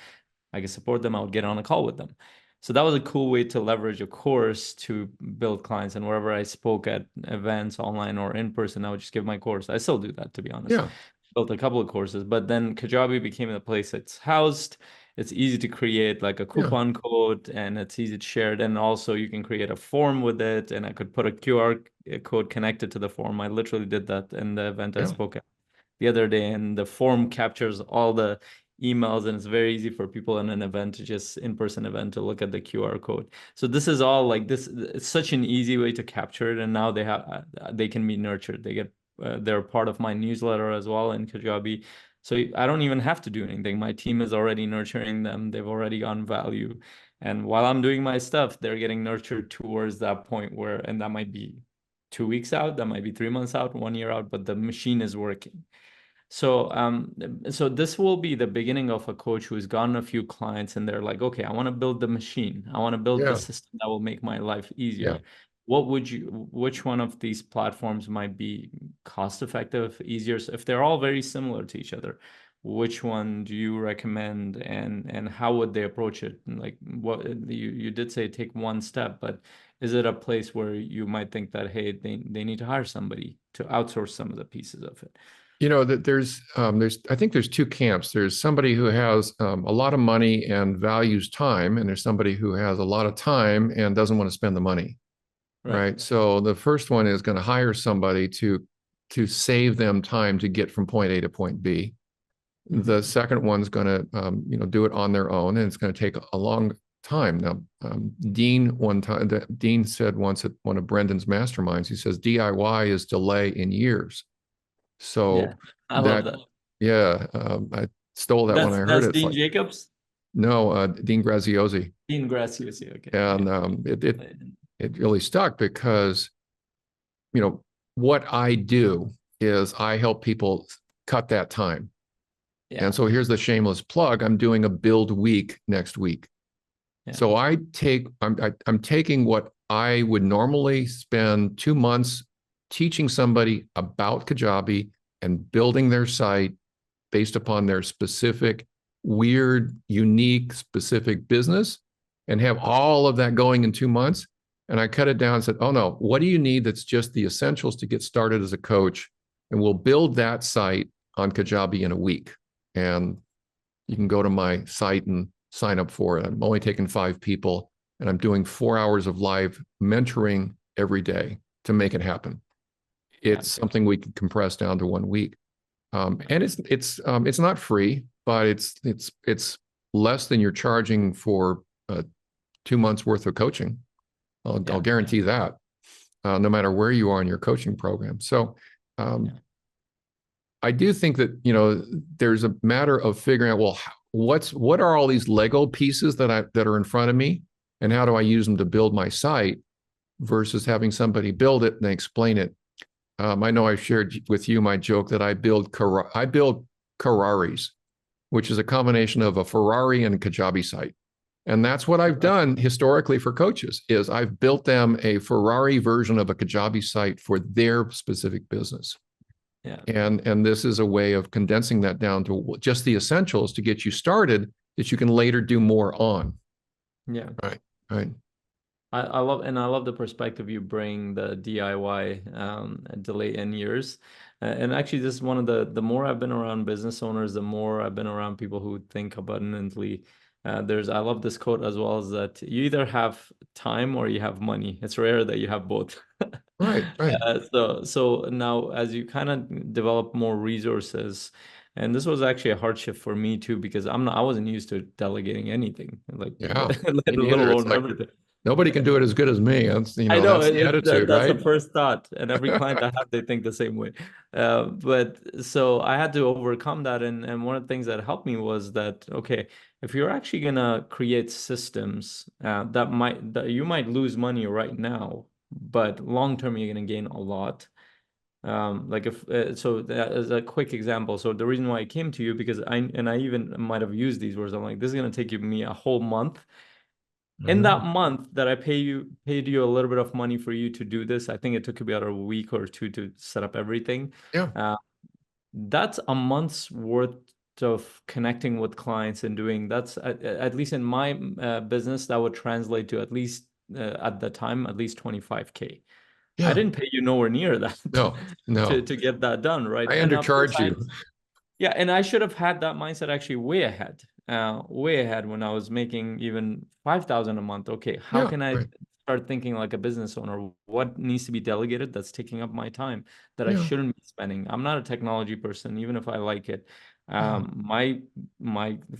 I could support them, I would get on a call with them. So that was a cool way to leverage a course to build clients. And wherever I spoke at events, online or in person, I would just give my course. I still do that, to be honest. Yeah. Built a couple of courses, but then Kajabi became the place it's housed. It's easy to create like a Yeah. coupon code, and it's easy to share it. And also you can create a form with it, and I could put a QR code connected to the form. I literally did that in the event I Yeah. spoke at the other day, and the form captures all the emails, and it's very easy for people in an event to just in-person event to look at the QR code. So this is all like this. It's such an easy way to capture it, and now they can be nurtured. They're part of my newsletter as well in Kajabi. So I don't even have to do anything. My team is already nurturing them. They've already gotten value. And while I'm doing my stuff, they're getting nurtured towards that point where, and that might be 2 weeks out, that might be 3 months out, 1 year out, but the machine is working. So this will be the beginning of a coach who's gotten a few clients and they're like, okay, I want to build the machine. I want to build the Yeah. system that will make my life Yeah. easier. Which one of these platforms might be cost effective, easier? So if they're all very similar to each other, which one do you recommend and how would they approach it? And like what you did say take one step, but is it a place where you might think that, hey, they need to hire somebody to outsource some of the pieces of it? That there's I think there's two camps. There's somebody who has a lot of money and values time, and there's somebody who has a lot of time and doesn't want to spend the money. Right. Right. So the first one is going to hire somebody to save them time to get from point A to point B. The Hmm. second one's going to do it on their own, and it's going to take a long time. Now, Dean said once at one of Brendan's masterminds, he says DIY is delay in years. Yeah, So I love that, that. yeah, I stole that when I heard That's it. It's Dean like, Jacobs? no, Dean Graziosi. Dean Graziosi. Okay. And Yeah. it really stuck because, you know, what I do is I help people cut that time. And Yeah. so here's the shameless plug. I'm doing a build week next week. Yeah. So I'm taking what I would normally spend 2 months teaching somebody about Kajabi and building their site based upon their specific, weird, unique, specific business, and have all of that going in 2 months. And I cut it down and said, oh no, what do you need that's just the essentials to get started as a coach? And we'll build that site on Kajabi in a week. And you can go to my site and sign up for it. I'm only taking 5 people, and I'm doing 4 hours of live mentoring every day to make it happen. It's Gotcha. something we can compress down to 1 week. And it's not free, but it's less than you're charging for 2 months worth of coaching. I'll Yeah. guarantee that, no matter where you are in your coaching program. So Yeah. um, I do think that there's a matter of figuring out, well, what are all these Lego pieces that are in front of me, and how do I use them to build my site versus having somebody build it and explain it. I know I shared with you my joke that I build Kararis, which is a combination of a Ferrari and a Kajabi site. And that's what I've done historically for coaches is I've built them a Ferrari version of a Kajabi site for their specific business. Yeah. And this is a way of condensing that down to just the essentials to get you started that you can later do more on. Yeah. Right. Right. I love the perspective you bring, the DIY delay in years. And actually this is one of the more I've been around business owners, the more I've been around people who think abundantly. I love this quote as well, is that you either have time or you have money. It's rare that you have both. Right. Right. So now as you kind of develop more resources, and this was actually a hardship for me too, because I wasn't used to delegating anything, like Yeah. Me let neither. It's alone like everything. nobody can do it as good as me. That's, I know that's the attitude, that's the right? first thought, and every client I have, they think the same way. But so I had to overcome that, and one of the things that helped me was that okay, if you're actually gonna create systems that you might lose money right now, but long term you're gonna gain a lot. Like if so, that as a quick example. So the reason why I came to you because I even might have used these words. I'm like, this is gonna take me a whole month in Mhm. that month that I paid you a little bit of money for you to do this. I think it took about a week or two to set up everything. Yeah. Uh, that's a month's worth of connecting with clients and doing that's at least in my business that would translate to at least at the time at least 25K. I Yeah. didn't pay you nowhere near that No, no. to get that done, right? I And of course undercharge you. yeah, and I should have had that mindset actually way ahead when I was making even 5,000 a month. Okay, how Yeah. can I Right. start thinking like a business owner? What needs to be delegated that's taking up my time that I Yeah. shouldn't be spending? I'm not a technology person, even if I like it. Yeah. My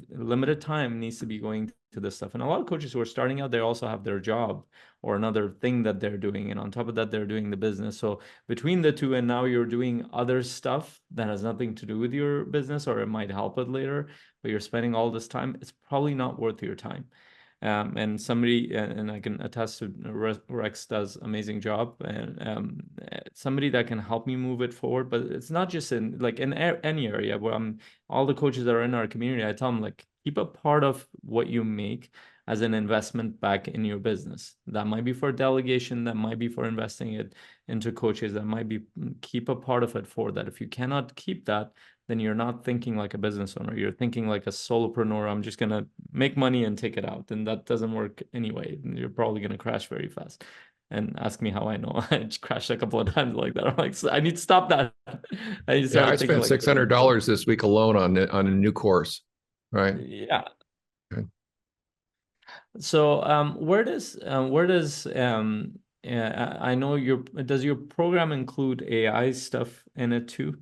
limited time needs to be going to this stuff. And a lot of coaches who are starting out, they also have their job or another thing that they're doing, and on top of that, they're doing the business. So between the two and now you're doing other stuff that has nothing to do with your business or it might help it later, but you're spending all this time, it's probably not worth your time. And somebody, and I can attest to Rex does amazing job, and somebody that can help me move it forward. But it's not just in like in any area where all the coaches that are in our community, I tell them like keep a part of what you make as an investment back in your business. That might be for delegation, that might be for investing it into coaches, that might be keep a part of it for that. If you cannot keep that, then you're not thinking like a business owner. You're thinking like a solopreneur. I'm just gonna make money and take it out, and that doesn't work anyway. You're probably gonna crash very fast. And ask me how I know. I just crashed a couple of times like that. I'm like, I need to stop that. I need to Yeah, start I thinking spent like a business owner. $600 this week alone on a new course, right? Yeah. Okay. So I know does your program include AI stuff in it too?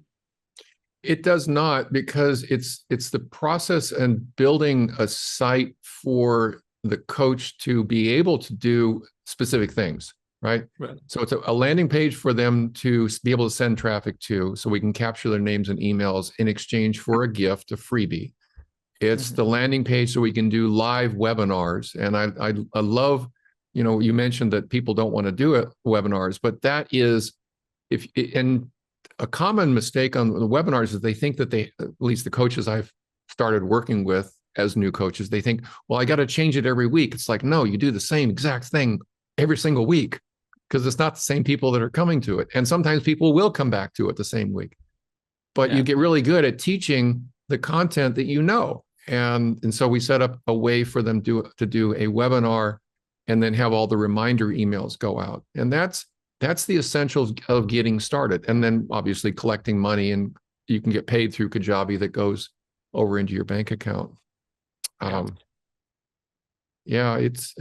It does not, because it's the process and building a site for the coach to be able to do specific things, right? Right. So it's a landing page for them to be able to send traffic to, so we can capture their names and emails in exchange for a gift, a freebie. It's the Mhm. landing page so we can do live webinars. And I love, you mentioned that people don't want to do it, webinars, but that is, if and a common mistake on the webinars is they think that at least the coaches I've started working with as new coaches, they think, well, I got to change it every week. It's like, no, you do the same exact thing every single week, because it's not the same people that are coming to it. And sometimes people will come back to it the same week, but you Yeah. get really good at teaching the content that you know. And so we set up a way for them to do a webinar and then have all the reminder emails go out. And that's the essentials of getting started. And then obviously collecting money, and you can get paid through Kajabi that goes over into your bank account. Yeah. Yeah, it's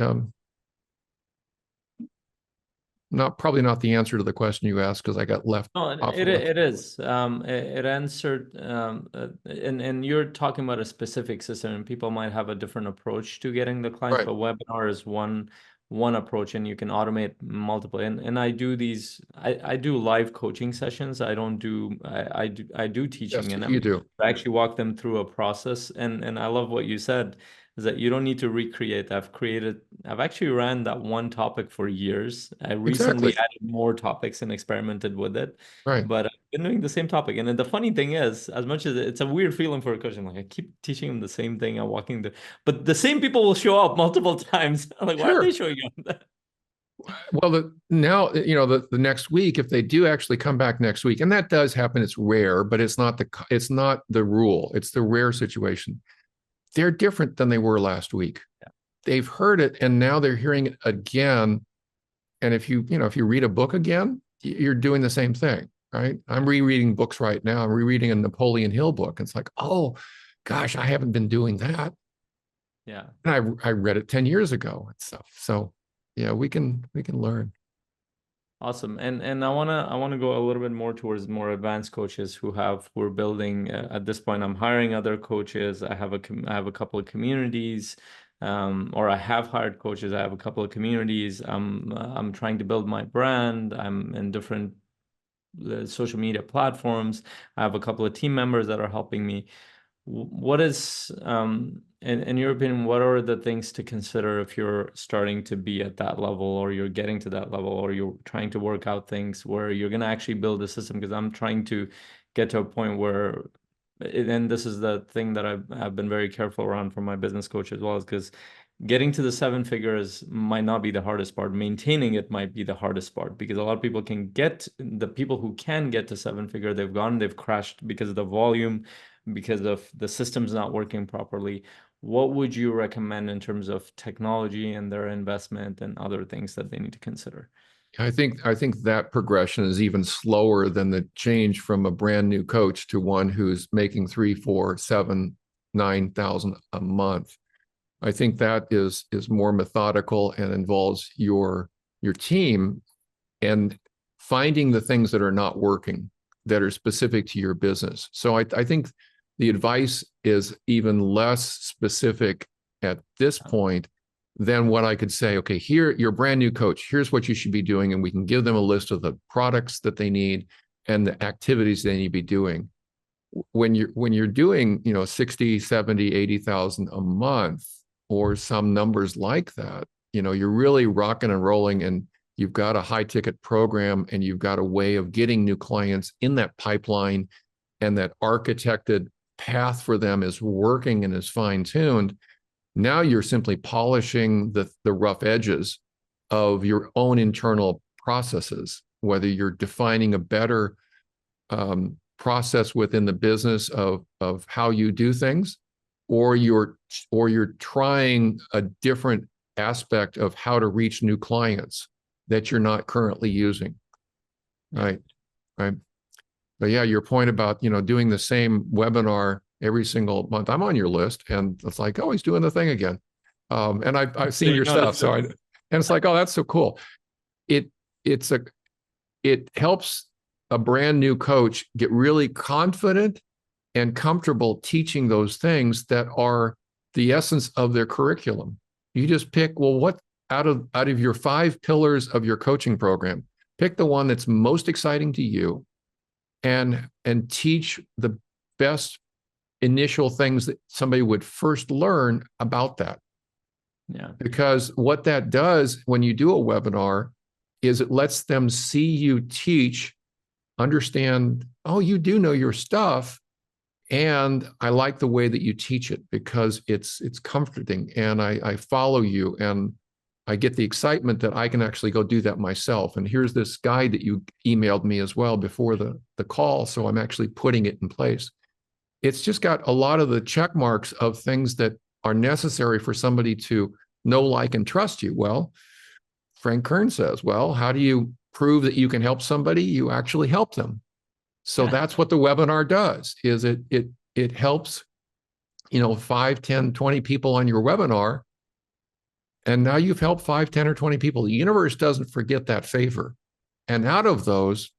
probably not the answer to the question you asked, because I got left No, off it the left. it is. It answered, and you're talking about a specific system, and people might have a different approach to getting the clients, Right. but webinar is one approach, and you can automate multiple. And I do these. I do live coaching sessions. I don't do. I do Yes, teaching, and you do. I actually walk them through a process. And I love what you said, is that you don't need to recreate. I've actually ran that one topic for years. I recently Exactly. added more topics and experimented with it, Right. but I've been doing the same topic. And then the funny thing is, as much as it's a weird feeling for a coach, I'm like, I keep teaching them the same thing. I'm walking but the same people will show up multiple times. I'm like, why are they Sure. showing up? Well, now, the next week, if they do actually come back next week, and that does happen, it's rare, but it's not the rule. It's the rare situation. They're different than they were last week. They've heard it, and now they're hearing it again. And if you read a book again, you're doing the same thing, right? I'm rereading books right now. I'm rereading a Napoleon Hill book. It's like, oh gosh, I haven't been doing that. Yeah. And I read it 10 years ago and stuff. So yeah, we can learn. Awesome. And I wanna go a little bit more towards more advanced coaches who are building at this point. I'm hiring other coaches. I have a couple of communities, or I have hired coaches. I have a couple of communities. I'm trying to build my brand. I'm in different social media platforms. I have a couple of team members that are helping me. What is, in your opinion, what are the things to consider if you're starting to be at that level, or you're getting to that level, or you're trying to work out things where you're going to actually build a system? Because I'm trying to get to a point where, and this is the thing that I've been very careful around for my business coach as well, is because getting to the seven figures might not be the hardest part. Maintaining it might be the hardest part, because a lot of people the people who can get to seven figure, they've crashed because of the volume, because of the systems not working properly. What would you recommend in terms of technology and their investment and other things that they need to consider? I think that progression is even slower than the change from a brand new coach to one who's making 3, 4, 7, 9,000 a month. I think that is more methodical and involves your team and finding the things that are not working that are specific to your business. So I think the advice is even less specific at this point than what I could say, okay, here, you're a brand new coach. Here's what you should be doing. And we can give them a list of the products that they need and the activities they need to be doing. When you're doing, 60, 70, 80,000 a month, or some numbers like that, you're really rocking and rolling, and you've got a high ticket program, and you've got a way of getting new clients in that pipeline, and that architected path for them is working and is fine tuned. Now you're simply polishing the rough edges of your own internal processes, whether you're defining a better process within the business of how you do things, or you're trying a different aspect of how to reach new clients that you're not currently using. Right. Right. But yeah, your point about, doing the same webinar every single month. I'm on your list, and it's like, oh, he's doing the thing again. And I've seen your stuff. And it's like, oh, that's so cool. It helps a brand new coach get really confident and comfortable teaching those things that are the essence of their curriculum. You just pick, well, what out of your 5 pillars of your coaching program, pick the one that's most exciting to you, and teach the best initial things that somebody would first learn about that. Yeah. Because what that does when you do a webinar is it lets them see you teach, understand, oh, you do know your stuff, and I like the way that you teach it because it's comforting, and I follow you, and I get the excitement that I can actually go do that myself. And here's this guide that you emailed me as well before the call, so I'm actually putting it in place. It's just got a lot of the check marks of things that are necessary for somebody to know, like, and trust you. Well, Frank Kern says, well, how do you prove that you can help somebody? You actually help them. So that's what the webinar does, is it helps, 5, 10, 20 people on your webinar. And now you've helped 5, 10, or 20 people. The universe doesn't forget that favor. And out of those,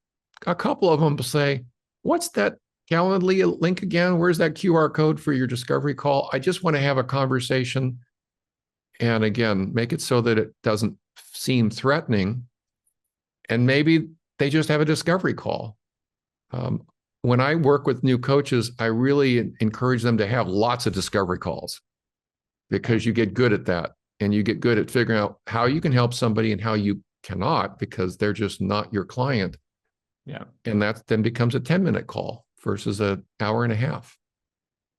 a couple of them say, what's that Calendly link again? Where's that QR code for your discovery call? I just want to have a conversation. And again, make it so that it doesn't seem threatening. And maybe they just have a discovery call. When I work with new coaches, I really encourage them to have lots of discovery calls, because you get good at that. And you get good at figuring out how you can help somebody and how you cannot, because they're just not your client. Yeah. And that then becomes a 10-minute call versus an hour and a half.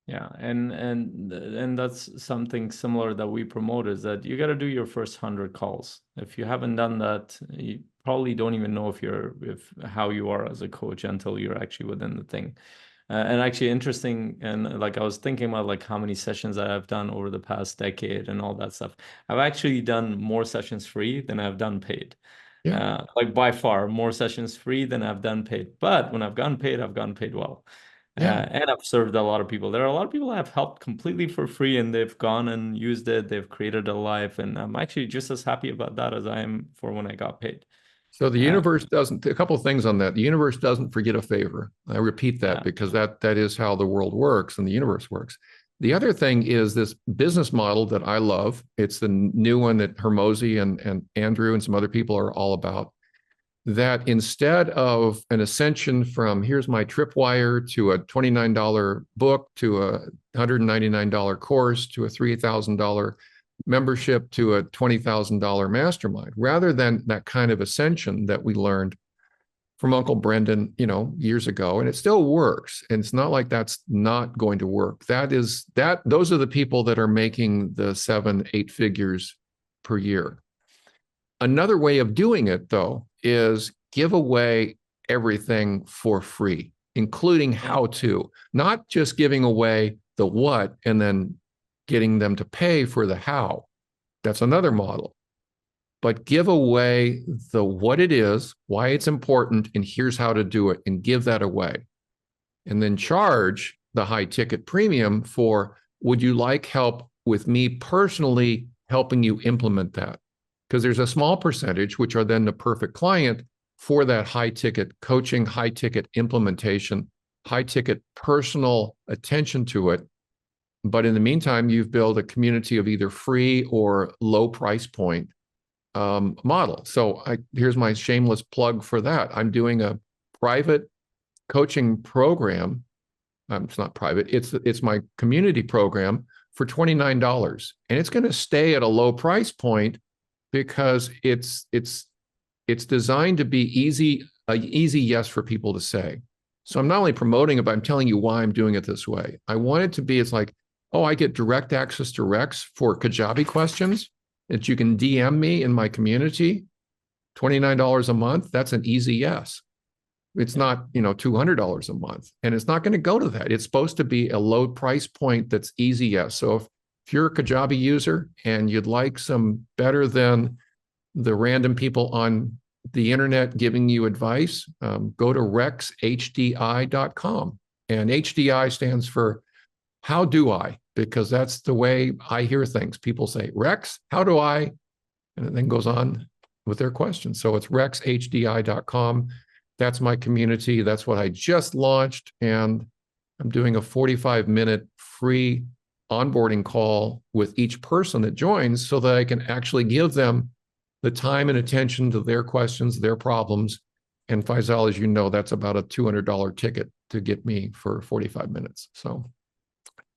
Yeah, and that's something similar that we promote, is that you got to do your first 100 calls. If you haven't done that, you probably don't even know how you are as a coach until you're actually within the thing. And actually interesting, and like I was thinking about like how many sessions that I've done over the past decade and all that stuff. I've actually done more sessions free than I've done paid. Yeah. Like by far more sessions free than I've done paid. But when I've gotten paid, I've gotten paid well. Yeah. And I've served a lot of people. There are a lot of people I've helped completely for free, and they've gone and used it. They've created a life, and I'm actually just as happy about that as I am for when I got paid. So the universe doesn't, a couple of things on that. The universe doesn't forget a favor. I repeat that because that is how the world works and the universe works. The other thing is this business model that I love. It's the new one that Hermosi and Andrew and some other people are all about. That instead of an ascension from here's my tripwire to a $29 book to a $199 course to a $3,000 membership to a $20,000 mastermind, rather than that kind of ascension that we learned from Uncle Brendan, years ago, and it still works. And it's not like that's not going to work. Those are the people that are making the 7-8 figures per year. Another way of doing it, though, is give away everything for free, including how to, not just giving away the what and then getting them to pay for the how. That's another model. But give away the what it is, why it's important, and here's how to do it, and give that away. And then charge the high ticket premium for, would you like help with me personally helping you implement that? Because there's a small percentage, which are then the perfect client for that high ticket coaching, high ticket implementation, high ticket personal attention to it. But in the meantime, you've built a community of either free or low price point model. So here's my shameless plug for that. I'm doing a private coaching program. It's not private. It's my community program for $29. And it's going to stay at a low price point because it's designed to be easy, an easy yes for people to say. So I'm not only promoting it, but I'm telling you why I'm doing it this way. I want it to be, it's like, oh, I get direct access to Rex for Kajabi questions that you can DM me in my community, $29 a month. That's an easy yes. It's not, $200 a month, and it's not going to go to that. It's supposed to be a low price point that's easy yes. So if you're a Kajabi user and you'd like some better than the random people on the internet giving you advice, go to rexhdi.com. And HDI stands for how do I? Because that's the way I hear things. People say, Rex, how do I? And it then goes on with their questions. So it's rexhdi.com. That's my community. That's what I just launched. And I'm doing a 45-minute free onboarding call with each person that joins so that I can actually give them the time and attention to their questions, their problems. And Faisal, as you know, that's about a $200 ticket to get me for 45 minutes. So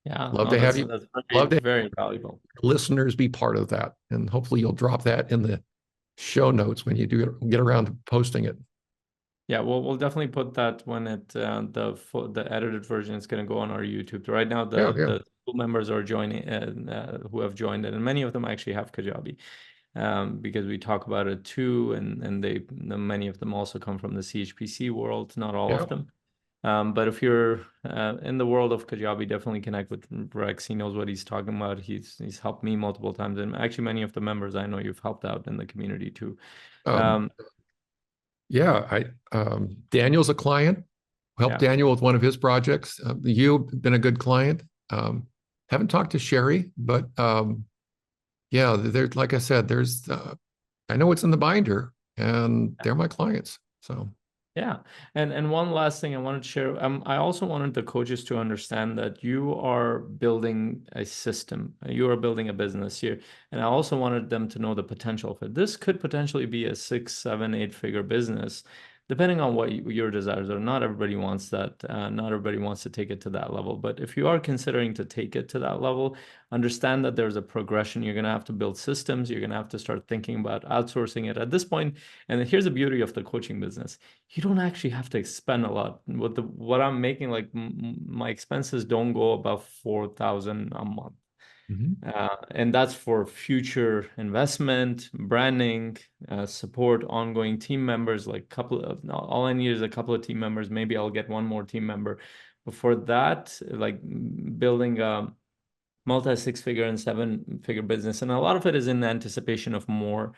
Yeah, love no, to have that's you. that's Love to have very valuable. listeners be part of that. And hopefully you'll drop that in the show notes when you do get around to posting it. Yeah, we'll definitely put that when the edited version is going to go on our YouTube. Right now, Yeah, yeah. the school members are joining, who have joined it, and many of them actually have Kajabi, because we talk about it too, and many of them also come from the CHPC world, not all Yeah. of them. But if you're in the world of Kajabi, definitely connect with Rex. He knows what he's talking about. He's helped me multiple times, and actually many of the members I know you've helped out in the community too. Um, Um, yeah, Daniel's a client. Helped yeah. Daniel with one of his projects. You've been a good client. Haven't talked to Sherry, but yeah, there's, like I said, there's I know what's in the binder, and they're my clients. So Yeah. And one last thing I wanted to share. I also wanted the coaches to understand that you are building a system. You are building a business here. And I also wanted them to know the potential of it. This could potentially be a 6, 7, 8-figure business, depending on what your desires are. Not everybody wants that. Not everybody wants to take it to that level. But if you are considering to take it to that level, understand that there's a progression. You're going to have to build systems. You're going to have to start thinking about outsourcing it at this point. And here's the beauty of the coaching business: you don't actually have to spend a lot. What I'm making, like my expenses don't go above 4,000 a month. mhm. And that's for future investment, branding, support, ongoing team members. Like all I need is a couple of team members. Maybe I'll get one more team member. Before that, like building a multi 6-figure and 7-figure business, and a lot of it is in anticipation of more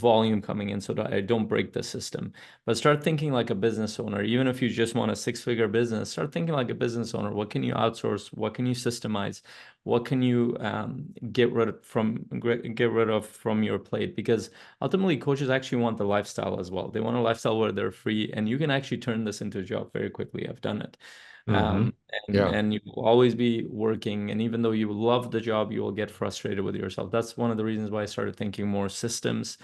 volume coming in, so that I don't break the system. But start thinking like a business owner. Even if you just want a 6-figure business, start thinking like a business owner. What can you outsource? What can you systemize? What can you get rid of from your plate? Because ultimately, coaches actually want the lifestyle as well. They want a lifestyle where they're free, and you can actually turn this into a job very quickly. I've done it. Mhm. Yeah. And you will always be working, and even though you love the job, you will get frustrated with yourself. That's one of the reasons why I started thinking more systems.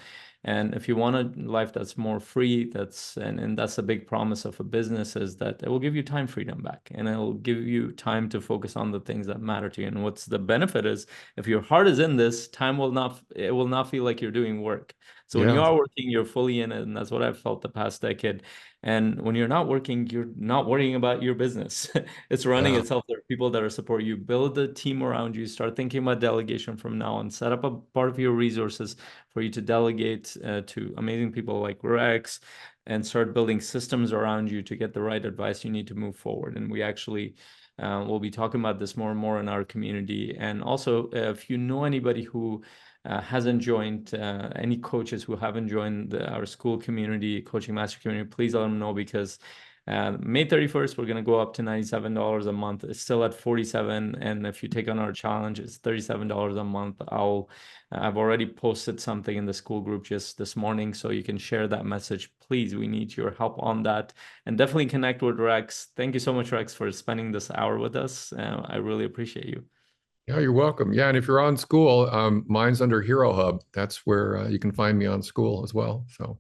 And if you want a life that's more free, and that's a big promise of a business, is that it will give you time freedom back, and it'll give you time to focus on the things that matter to you. And what's the benefit is, if your heart is in this, it will not feel like you're doing work. So when you Yeah. are working, you're fully in it, and that's what I've felt the past decade. And when you're not working, you're not worrying about your business. It's running Yeah. itself. There are people that are support you. Build a team around you. Start thinking about delegation from now on. Set up a part of your resources for you to delegate to amazing people like Rex, and start building systems around you to get the right advice you need to move forward. And we actually will be talking about this more and more in our community. And also, if you know anybody who hasn't joined, any coaches who haven't joined our school community, coaching master community, please let them know, because May 31st, we're going to go up to $97 a month. It's still at 47. And if you take on our challenge, it's $37 a month. I've already posted something in the school group just this morning, so you can share that message. Please, we need your help on that. And definitely connect with Rex. Thank you so much, Rex, for spending this hour with us. I really appreciate you. Yeah, you're welcome. Yeah, and if you're on school, mine's under Hero Hub. That's where you can find me on school as well. So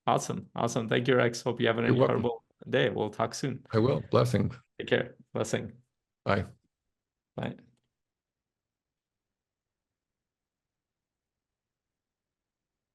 Awesome. Awesome. Thank you, Rex. Hope you have an you're welcome. incredible day. We'll talk soon. I will. Blessing. Take care. Blessing. Bye. Bye.